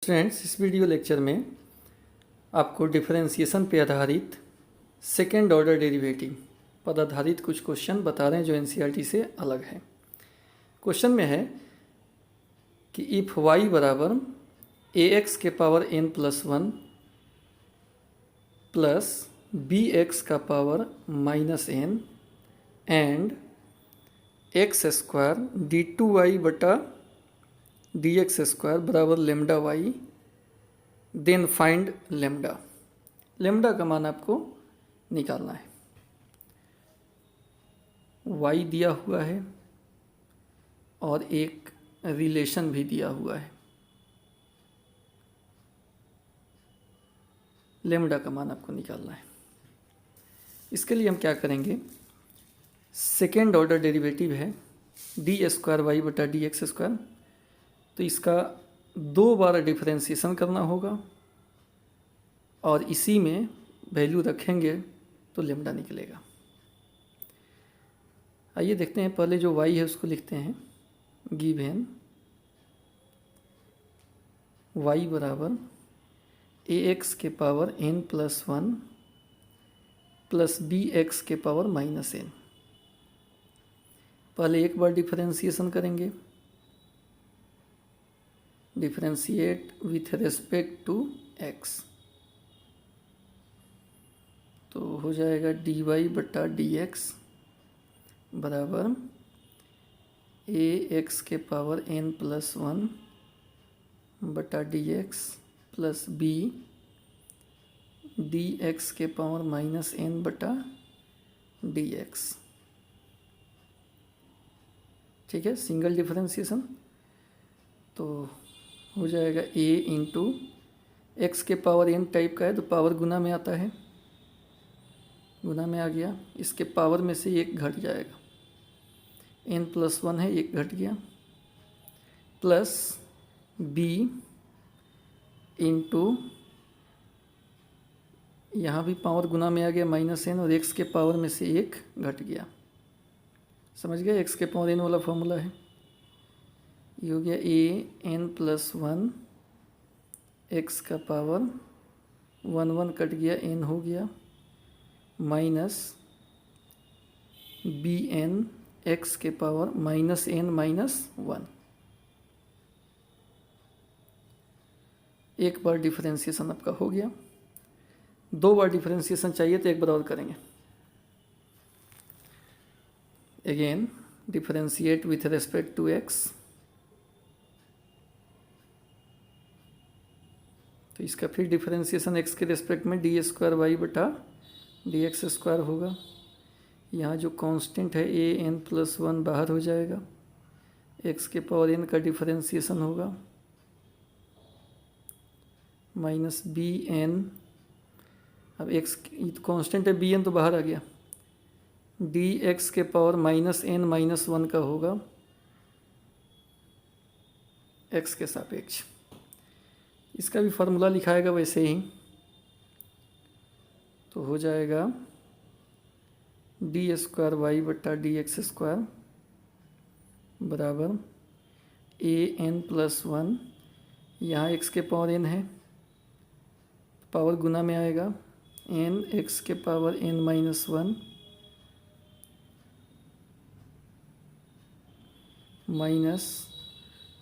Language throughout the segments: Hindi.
स्टूडेंट्स, इस वीडियो लेक्चर में आपको डिफरेंशिएशन पे आधारित सेकेंड ऑर्डर डेरिवेटिव पर आधारित कुछ क्वेश्चन बता रहे हैं जो एनसीईआरटी से अलग है। क्वेश्चन में है कि इफ़ y बराबर ax के power n plus 1 plus bx का power minus n and x square d2y बटा dx स्क्वायर बराबर lambda y, then find lambda. Lambda का मान आपको निकालना है। y दिया हुआ है और एक रिलेशन भी दिया हुआ है। लेमडा का मान आपको निकालना है। इसके लिए हम क्या करेंगे, सेकेंड ऑर्डर डेरिवेटिव है डी स्क्वायर वाई बटा डी एक्स स्क्वायर, तो इसका 2 बार डिफरेंशिएशन करना होगा और इसी में वैल्यू रखेंगे तो लेमडा निकलेगा। आइए देखते हैं, पहले जो y है उसको लिखते हैं गिवन y बराबर ax के power n plus 1 plus bx के पावर माइनस n। पहले एक बार डिफरेंशिएशन करेंगे, differentiate with respect to x, तो हो जाएगा dy बटा dx बराबर ax के पावर n प्लस 1 बटा dx प्लस b dx के पावर माइनस n बटा dx। ठीक है, सिंगल डिफरेंशिएशन तो हो जाएगा a इंटू एक्स के पावर n टाइप का है तो पावर गुना में आता है, गुना में आ गया। इसके पावर में से एक घट जाएगा, n प्लस 1 है, एक घट गया, प्लस b इंटू यहाँ भी पावर गुना में आ गया माइनस n और x के पावर में से एक घट गया। समझ गए, x के पावर n वाला फॉर्मूला है। ये हो गया a n प्लस 1, एक्स का पावर 1 कट गया, n हो गया, माइनस बी एन एक्स के पावर माइनस n माइनस 1। एक बार डिफरेंशिएशन आपका हो गया। 2 बार डिफरेंशिएशन चाहिए तो एक बार और करेंगे। Again differentiate with respect to x, तो इसका फिर डिफरेंशिएशन x के रेस्पेक्ट में डी स्क्वायर वाई बटा डी एक्स स्क्वायर होगा। यहाँ जो कांस्टेंट है a n प्लस 1 बाहर हो जाएगा, x के पावर n का डिफरेंशिएशन होगा माइनस बी एन, अब x कांस्टेंट है बी एन तो बाहर आ गया, डी एक्स के पावर माइनस n माइनस 1 का होगा x के सापेक्ष। इसका भी फार्मूला लिखाएगा वैसे ही, तो हो जाएगा डी स्क्वायर वाई बटा डी एक्स स्क्वायर बराबर ए एन प्लस 1, यहाँ x के पावर n है, पावर गुना में आएगा, n x के power n minus 1 minus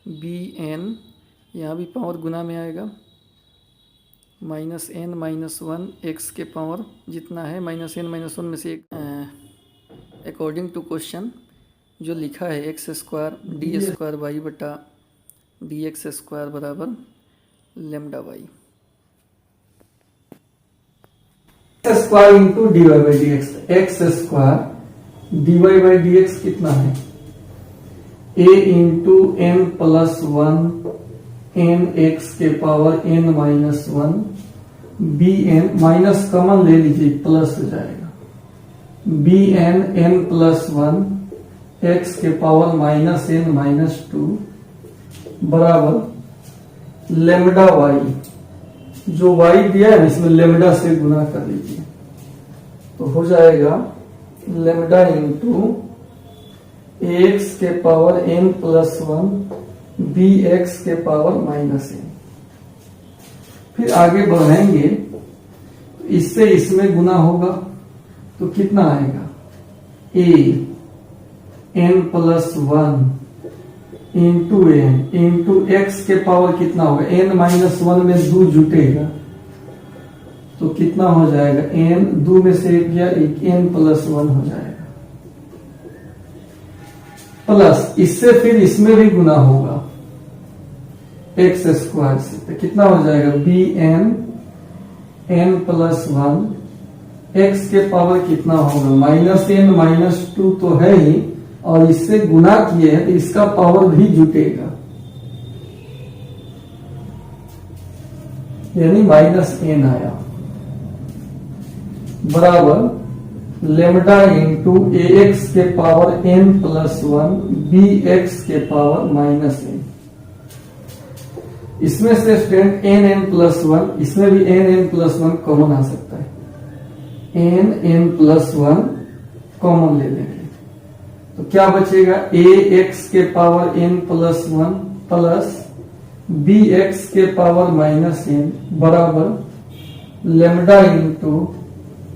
b n, यहाँ भी पावर गुना में आएगा, माइनस n माइनस 1, एक्स के पावर जितना है माइनस n माइनस 1 में से एक, अकॉर्डिंग टू क्वेश्चन जो लिखा है X square D square Y बटा डी एक्स स्क्वायर बराबर lambda Y. Square into D Y by D X, X square D Y by D X कितना है, a into N plus 1 N X के power n minus 1, B N minus common ले लीजिए प्लस हो जाएगा, B N N plus 1 x के पावर माइनस n माइनस 2 बराबर लेमडा वाई। जो y दिया है इसमें लेमडा से गुना कर लीजिए तो हो जाएगा लेमडा इंटू एक्स के पावर n प्लस 1 bx के पावर माइनस n। फिर आगे बढ़ाएंगे, इससे इसमें गुना होगा तो कितना आएगा, a n plus 1 into n into x के पावर कितना होगा, n माइनस 1 में 2 जुटेगा तो कितना हो जाएगा, n 2 में से 1 गया, एक n प्लस 1 हो जाएगा, प्लस इससे फिर इसमें भी गुना होगा एक्स स्क्वायर से, तो कितना हो जाएगा, B n n plus 1, x के पावर कितना होगा, माइनस n माइनस 2 तो है ही, और इससे गुना किए हैं तो इसका पावर भी जुटेगा, यानी माइनस n आया, बराबर लेमडा इंटू ए एक्स के power n plus 1 b x के पावर माइनस n। इसमें से स्टूडेंट n प्लस 1, इसमें भी n प्लस 1 कॉमन आ सकता है, n प्लस 1 कॉमन ले लेंगे तो क्या बचेगा, ए एक्स के power n plus 1 plus b x के पावर माइनस n बराबर लेमडा इंटू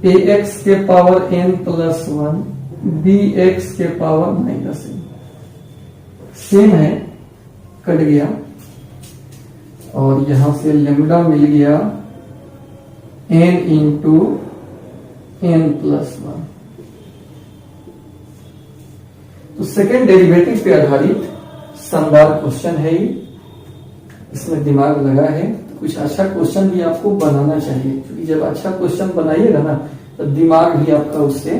ए एक्स के power n plus 1 b x के पावर माइनस n। सेम है, कट गया और यहां से लेमडा मिल गया n इंटू n प्लस 1। तो सेकेंड डेरिवेटिव पे आधारित शानदार क्वेश्चन है ये, इसमें दिमाग लगा है तो कुछ अच्छा क्वेश्चन भी आपको बनाना चाहिए, क्योंकि जब अच्छा क्वेश्चन बनाइएगा ना तो दिमाग भी आपका उससे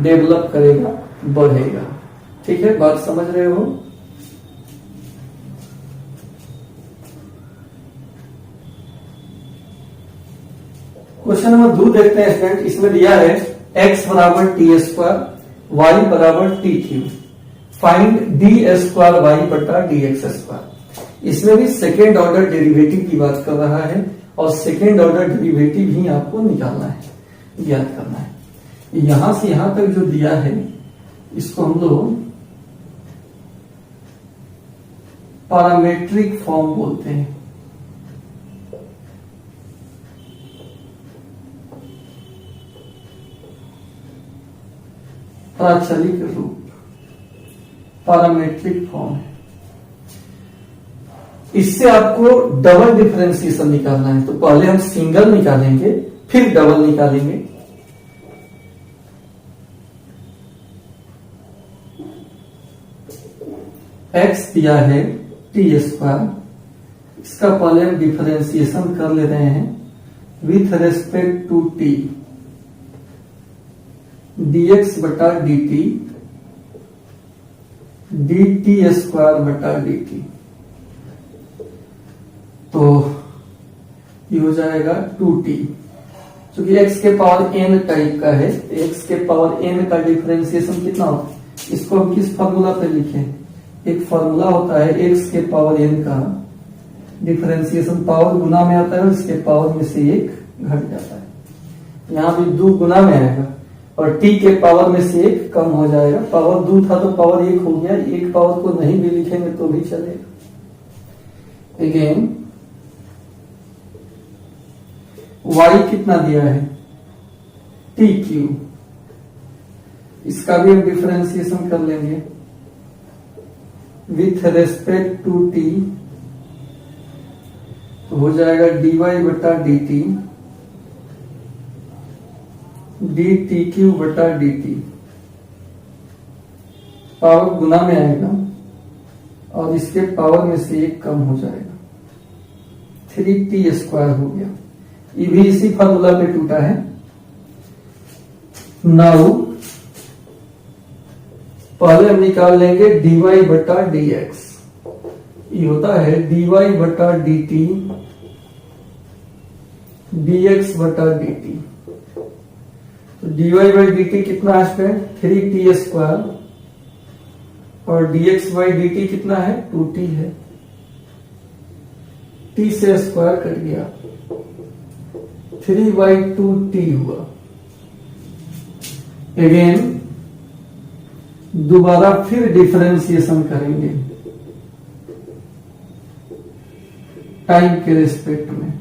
डेवलप करेगा, बढ़ेगा। ठीक है, बात समझ रहे हो? क्वेश्चन नंबर 2 देखते हैं स्टूडेंट। इसमें दिया है x बराबर टी स्क्वायर, y बराबर t cube, find d square Y बटा डी एक्स स्क्वायर। इसमें भी सेकेंड ऑर्डर डेरिवेटिव की बात कर रहा है और सेकेंड ऑर्डर डेरिवेटिव ही आपको निकालना है, ज्ञात करना है। यहां से यहां तक जो दिया है इसको हम लोग पैरामीट्रिक फॉर्म बोलते हैं। प्राचलिक रूप, पैरामीट्रिक फॉर्म है। इससे आपको डबल डिफरेंशिएशन निकालना है, तो पहले हम सिंगल निकालेंगे फिर डबल निकालेंगे। x दिया है टी स्क्वायर, इसका पहले हम डिफरेंशिएशन कर ले रहे हैं with respect to t, dx बटा dt dt स्क्वायर बटा dt। तो ये हो जाएगा 2t, क्योंकि x के पावर n टाइप का है, x के पावर n का डिफरेंशिएशन कितना होता है, इसको हम किस फॉर्मूला पे लिखें, एक फॉर्मूला होता है x के पावर n का डिफरेंशिएशन, पावर गुना में आता है और इसके पावर में से एक घट जाता है, यहाँ भी 2 गुना में आएगा और t के पावर में से 1 कम हो जाएगा, पावर 2 था तो पावर 1 हो गया, एक पावर को नहीं भी लिखेंगे तो भी चलेगा। अगेन y कितना दिया है, टी क्यूब, इसका भी हम डिफरेंशिएशन कर लेंगे विथ रेस्पेक्ट टू टी, तो हो जाएगा dy बटा dt dt क्यूब बटा dt, पावर गुना में आएगा और इसके पावर में से 1 कम हो जाएगा, 3t स्क्वायर हो गया। ये भी इसी फॉर्मूला पे टूटा है। नाउ पहले हम निकाल लेंगे dy बटा dx, ये होता है dy बटा dt dx बटा dt। तो dy बाई dt कितना है, 3t स्क्वायर, और dx बाई dt कितना है, 2t है, t से स्क्वायर कट गया, 3/2t हुआ। अगेन दोबारा फिर डिफरेंशिएशन करेंगे टाइम के रिस्पेक्ट में,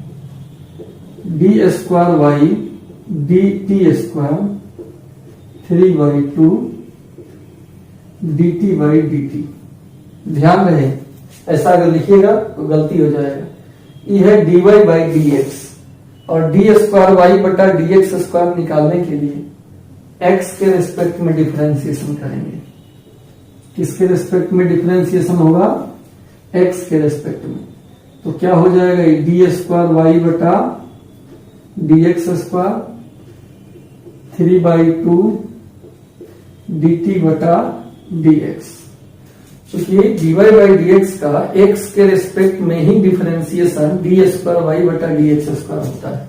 d square y d t square 3/2 d T by D t. ध्यान रहे, ऐसा अगर लिखिएगा तो गलती हो जाएगा। ये है dy बाई डी एक्स, और डी स्क्वायर वाई बटा डी एक्स स्क्वायर निकालने के लिए x के रिस्पेक्ट में डिफरेंशिएशन करेंगे। किसके रिस्पेक्ट में डिफरेंशिएशन होगा? x के रिस्पेक्ट में। तो क्या हो जाएगा? डी स्क्वायर वाई बटा D x square 3/2 d T बटा डी एक्स। क्योंकि d Y by D x का x के रिस्पेक्ट में ही डिफरेंशिएशन डी स्क्वायर वाई बटा डी एक्स स्क्वायर होता है।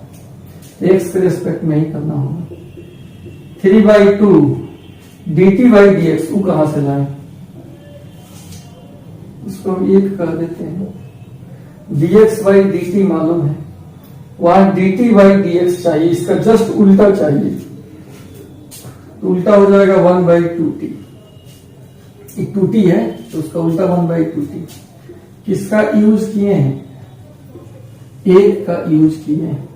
x के रिस्पेक्ट में ही करना होगा। 3/2 d T by D x, वो कहां से लाए? इसको हम एक कर देते हैं। dx बाई डी टी मालूम है, वहां dt बाई डी एक्स चाहिए, इसका जस्ट उल्टा चाहिए, तो उल्टा हो जाएगा 1/2t। 2t है तो उसका उल्टा 1/2t। किसका यूज किए हैं? एक का यूज किए हैं,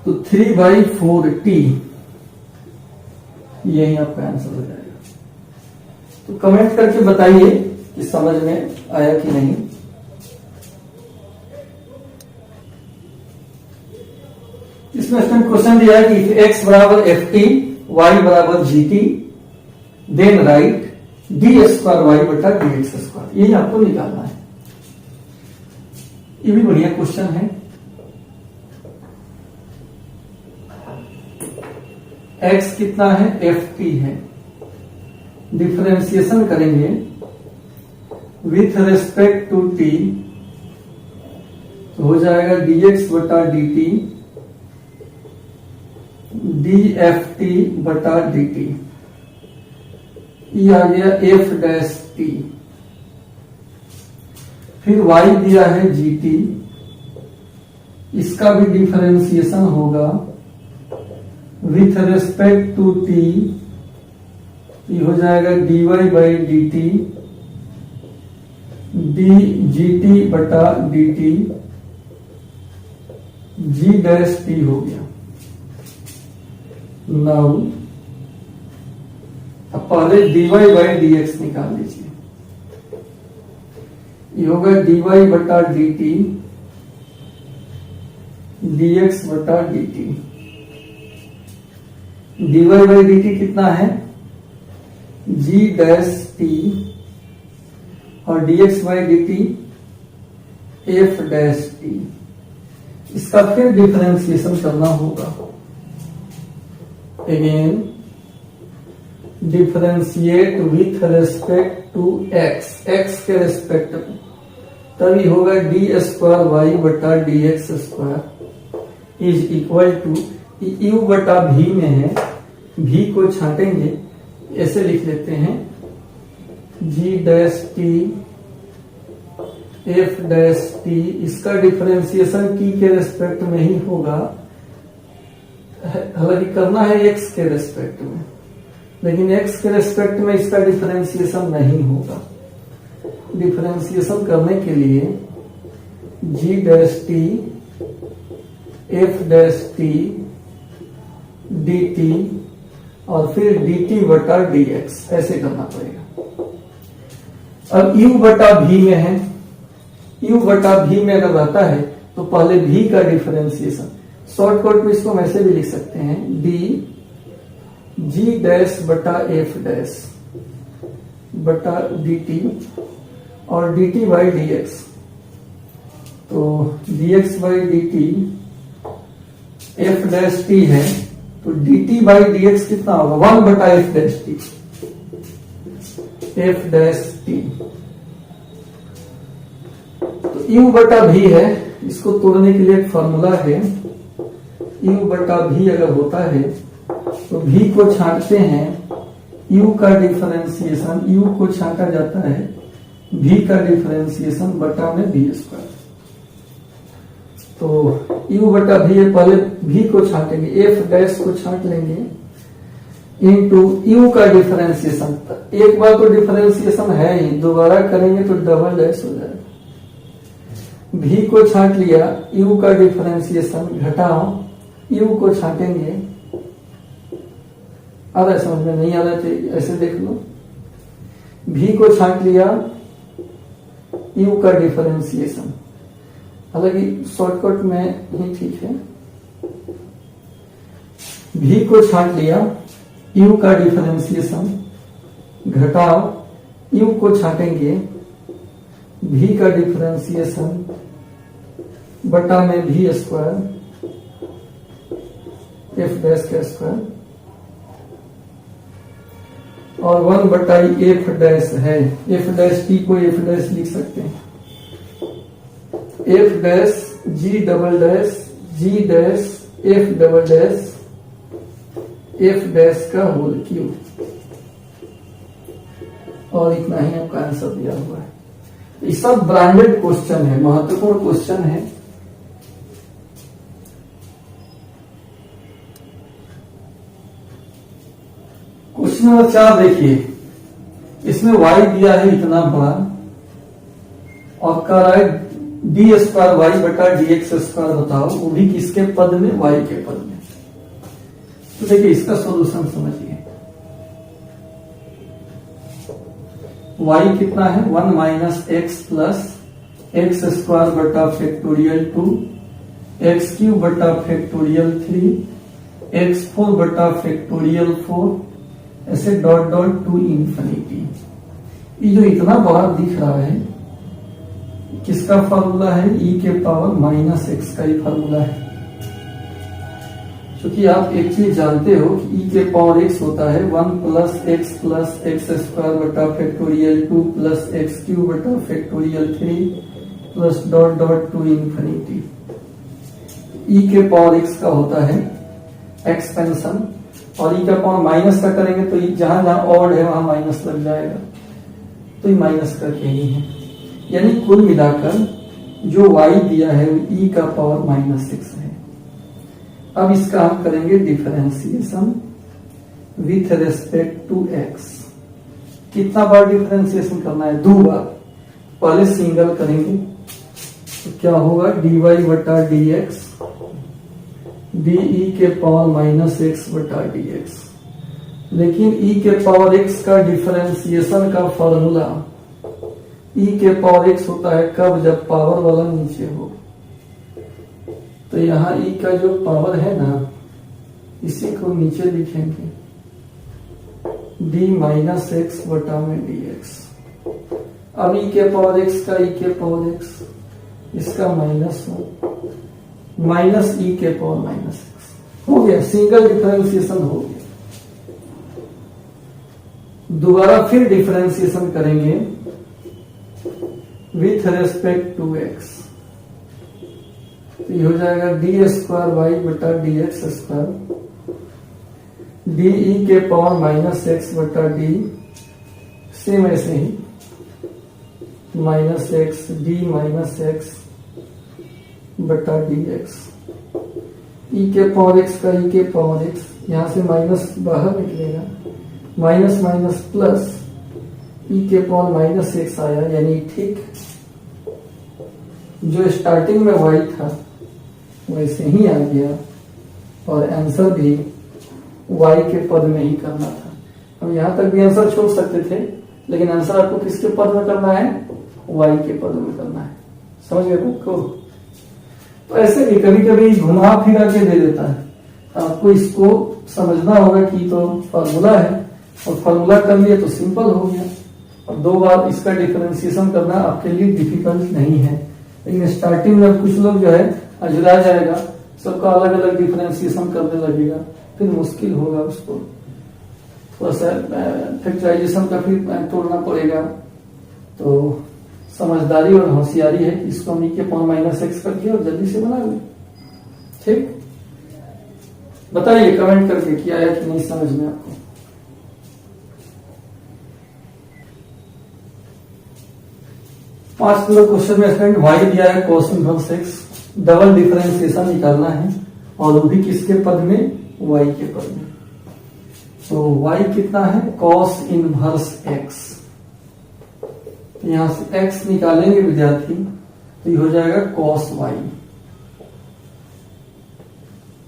तो 3/4t यही आपका आंसर हो जाएगा। तो कमेंट करके बताइए कि समझ में आया कि नहीं। इसमें क्वेश्चन दिया है कि x बराबर एफ टी, वाई बराबर g t, then write d square Y बटा डी एक्स स्क्वायर। यही आपको निकालना है। ये भी बढ़िया क्वेश्चन है। x कितना है? एफ टी है। डिफरेंशिएशन करेंगे विथ रिस्पेक्ट टू t, तो हो जाएगा dx बटा dt dft बटा dt। ये आ गया f डैश t। फिर y दिया है gt, इसका भी डिफरेंशिएशन होगा विथ रिस्पेक्ट टू t, ये हो जाएगा dy by D T D G T बटा D T G dash T हो गया। नाउ अब पहले dy बाई डी एक्स निकाल लीजिए। ये होगा dy बटा डी टी डी एक्स बटा D t. dy by D t कितना है? जी डैश टी, और dx by D T F dash T. इसका फिर डिफरेंशिएशन करना होगा। Again differentiate with respect to x, x के रिस्पेक्ट में, तभी होगा डी स्क्वायर वाई बटा D x square is equal to, u बटा भी में है, भी को छांटेंगे, ऐसे लिख लेते हैं G dash T F dash T. इसका डिफरेंशिएशन टी के रिस्पेक्ट में ही होगा, हालांकि करना है एक्स के रिस्पेक्ट में, लेकिन एक्स के रिस्पेक्ट में इसका डिफरेंशिएशन नहीं होगा। डिफरेंशिएशन करने के लिए G dash T F dash T D T और फिर डी टी बटा डी एक्स, ऐसे करना पड़ेगा। अब u बटा भी में है, u बटा भी में अगर रहता है तो पहले भी का डिफरेंशिएशन, शॉर्टकट में इसको हम ऐसे भी लिख सकते हैं डी जी डैश बटा एफ डैश बटा डी टी और D T by D X. तो D X by D T F dash T है, तो D T by D X कितना होगा? 1 बटा F dash T, F dash T. तो यू बटा भी है, इसको तोड़ने के लिए एक फॉर्मूला है, यू बटा भी अगर होता है तो भी को छांटते हैं, यू का डिफरेंशिएशन, यू को छांटा जाता है, भी का डिफरेंशिएशन बटा में बी स्क्वायर। तो यू बटा भी है, पहले भी को छांटेंगे, एफ डैश को छांट लेंगे इनटू यू का डिफरेंशिएशन। एक बार तो डिफरेंशिएशन है ही, दोबारा करेंगे तो डबल डैश हो जाएगा। v को छांट लिया, u का डिफरेंशिएशन घटाओ, u को छांटेंगे। आ रहा है समझ में? नहीं आ रहा है ऐसे देख लो। v को छांट लिया, u का डिफरेंशिएशन, हालांकि शॉर्टकट में ही ठीक है। v को छांट लिया, u का डिफरेंशिएशन घटाओ, u को छाटेंगे, v का डिफरेंशिएशन बटा में v स्क्वायर f डैश का स्क्वायर और 1 बटा f डैश है। f डैश t को f डैश लिख सकते हैं, f dash g double dash g dash f double dash f dash का होल क्यूब, और इतना ही आपका आंसर दिया हुआ है। ये सब ब्रांडेड क्वेश्चन है, महत्वपूर्ण क्वेश्चन है। क्वेश्चन नंबर 4 देखिए, इसमें y दिया है इतना बड़ा और कह रहा है डी स्क्वायर वाई बटा डी एक्स स्क्वायर बताओ, वो भी किसके पद में? y के पद में। तो देखिए इसका सॉल्यूशन समझिए। y कितना है? 1 minus x plus x square बटा फैक्टोरियल 2, एक्स क्यूब बटा फैक्टोरियल 3, एक्स 4 बटा फैक्टोरियल 4, ऐसे डॉट डॉट टू इंफिनिटी। ये जो इतना बड़ा दिख रहा है किसका फार्मूला है? e के पावर माइनस एक्स का ही फार्मूला है। क्योंकि आप एक चीज जानते हो कि e के पावर x होता है 1 प्लस एक्स स्क्वायर बटा फैक्टोरियल 2 प्लस एक्स क्यूब बटा factorial 3 plus dot dot to infinity. e के पावर x का होता है एक्सपेंशन, और e का पावर माइनस का करेंगे तो जहां जहां ऑड है वहां माइनस लग जाएगा, तो ये माइनस करके ही है। यानी कुल मिलाकर जो y दिया है वो e का पावर माइनस एक्स है। अब इसका हम करेंगे differentiation with respect to x। कितना बार डिफरेंशिएशन करना है? 2 बार। पहले सिंगल करेंगे तो क्या होगा? dy बटा dx de के पावर माइनस एक्स बटा dx। लेकिन e के पावर x का डिफरेंशिएशन का फॉर्मूला e के पावर x होता है कब? जब पावर वाला नीचे हो। तो यहाँ e का जो पावर है ना, इसी को नीचे लिखेंगे d माइनस एक्स बटा में dx। अब e के पावर x का e के पावर x, इसका माइनस हो, माइनस e के पावर माइनस एक्स हो गया। सिंगल डिफरेंशिएशन हो गया। दोबारा फिर डिफरेंशिएशन करेंगे विथ रेस्पेक्ट टू x। तो ये हो जाएगा डी स्क्वायर वाई बटा D x square, D E के पावर माइनस एक्स बटा डी, सेम ऐसे ही minus X D minus X बटा डी एक्स। ई के पावर एक्स का ई के पावर एक्स, यहां से माइनस बाहर निकलेगा, माइनस माइनस प्लस ई के पावर माइनस एक्स आया, यानी ठीक जो स्टार्टिंग में y था वैसे ही आ गया, और आंसर भी y के पद में ही करना था। हम यहां तक भी आंसर छोड़ सकते थे, लेकिन आंसर आपको किसके पद में करना है? y के पद में करना है। समझ गए आपको? तो ऐसे भी कभी कभी घुमा फिरा के दे देता है, आपको इसको समझना होगा कि तो फॉर्मूला है, और फॉर्मूला कर लिया तो सिंपल हो गया। और 2 बार इसका डिफरेंशिएशन करना आपके लिए डिफिकल्ट नहीं है, लेकिन स्टार्टिंग में कुछ लोग जो है अजुरा जाएगा, सबका अलग अलग डिफरेंशिएशन करने लगेगा, फिर मुश्किल होगा, उसको थोड़ा सा फैक्टराइजेशन का फिर तोड़ना पड़ेगा। तो समझदारी और होशियारी है कि इसको हम ई के पावर माइनस एक्स कर दिया और जल्दी से बना लें। ठीक, बताइए कमेंट करके कि आया कि नहीं समझ में आपको। पांच नंबर क्वेश्चन में स्टूडेंट वाई दिया है cos inverse x, double differentiation निकालना है, और वो भी किसके पद में? y के पद में। तो y कितना है? cos inverse x। यहां से x निकालेंगे विद्यार्थी, तो ये हो जाएगा cos y।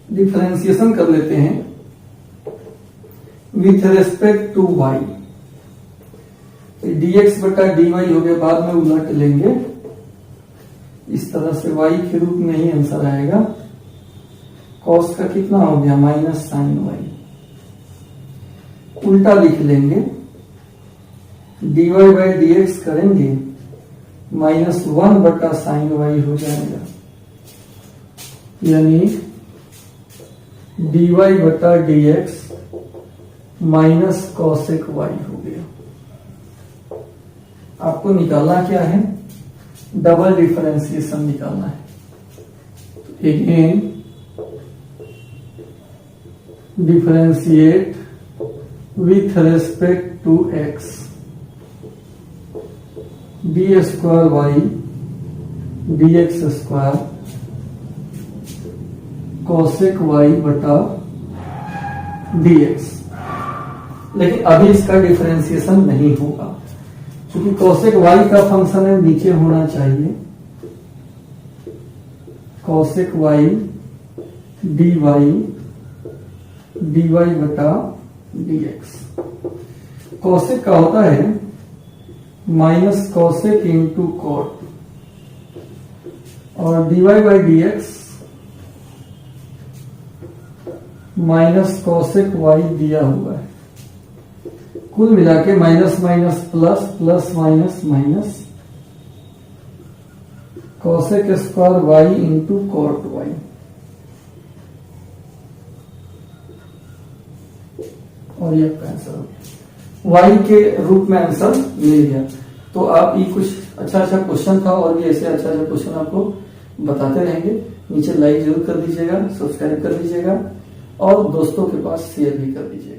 डिफरेंशिएशन कर लेते हैं with respect to y। dx बटा dy हो गया, बाद में उलट लेंगे इस तरह से, y के रूप में ही आंसर आएगा। cos का कितना हो गया माइनस साइन y, उल्टा लिख लेंगे dy बाई dx करेंगे -1 बटा साइन y हो जाएगा, यानी dy बटा dx माइनस कॉसेक y हो गया। आपको निकालना क्या है, डबल डिफरेंशिएशन निकालना है। तो again differentiate with respect to x, d square y dx square cosec y बटा dx। लेकिन अभी इसका डिफरेंशिएशन नहीं होगा, क्योंकि कॉसेक y का फंक्शन है नीचे होना चाहिए, कॉसेक y dy बटा dx। कॉसेक का होता है माइनस कॉसेक इंटू कॉट, और dy बाई dx माइनस कॉसेक y दिया हुआ है। कुल मिला के minus minus plus, plus minus minus, cosec square y into cot y। और ये आपका आंसर हो गया, y के रूप में आंसर मिल गया। तो आप ये कुछ अच्छा अच्छा क्वेश्चन था, और भी ऐसे अच्छा अच्छा क्वेश्चन आपको बताते रहेंगे। नीचे लाइक जरूर कर दीजिएगा, सब्सक्राइब कर दीजिएगा, और दोस्तों के पास शेयर भी कर दीजिएगा।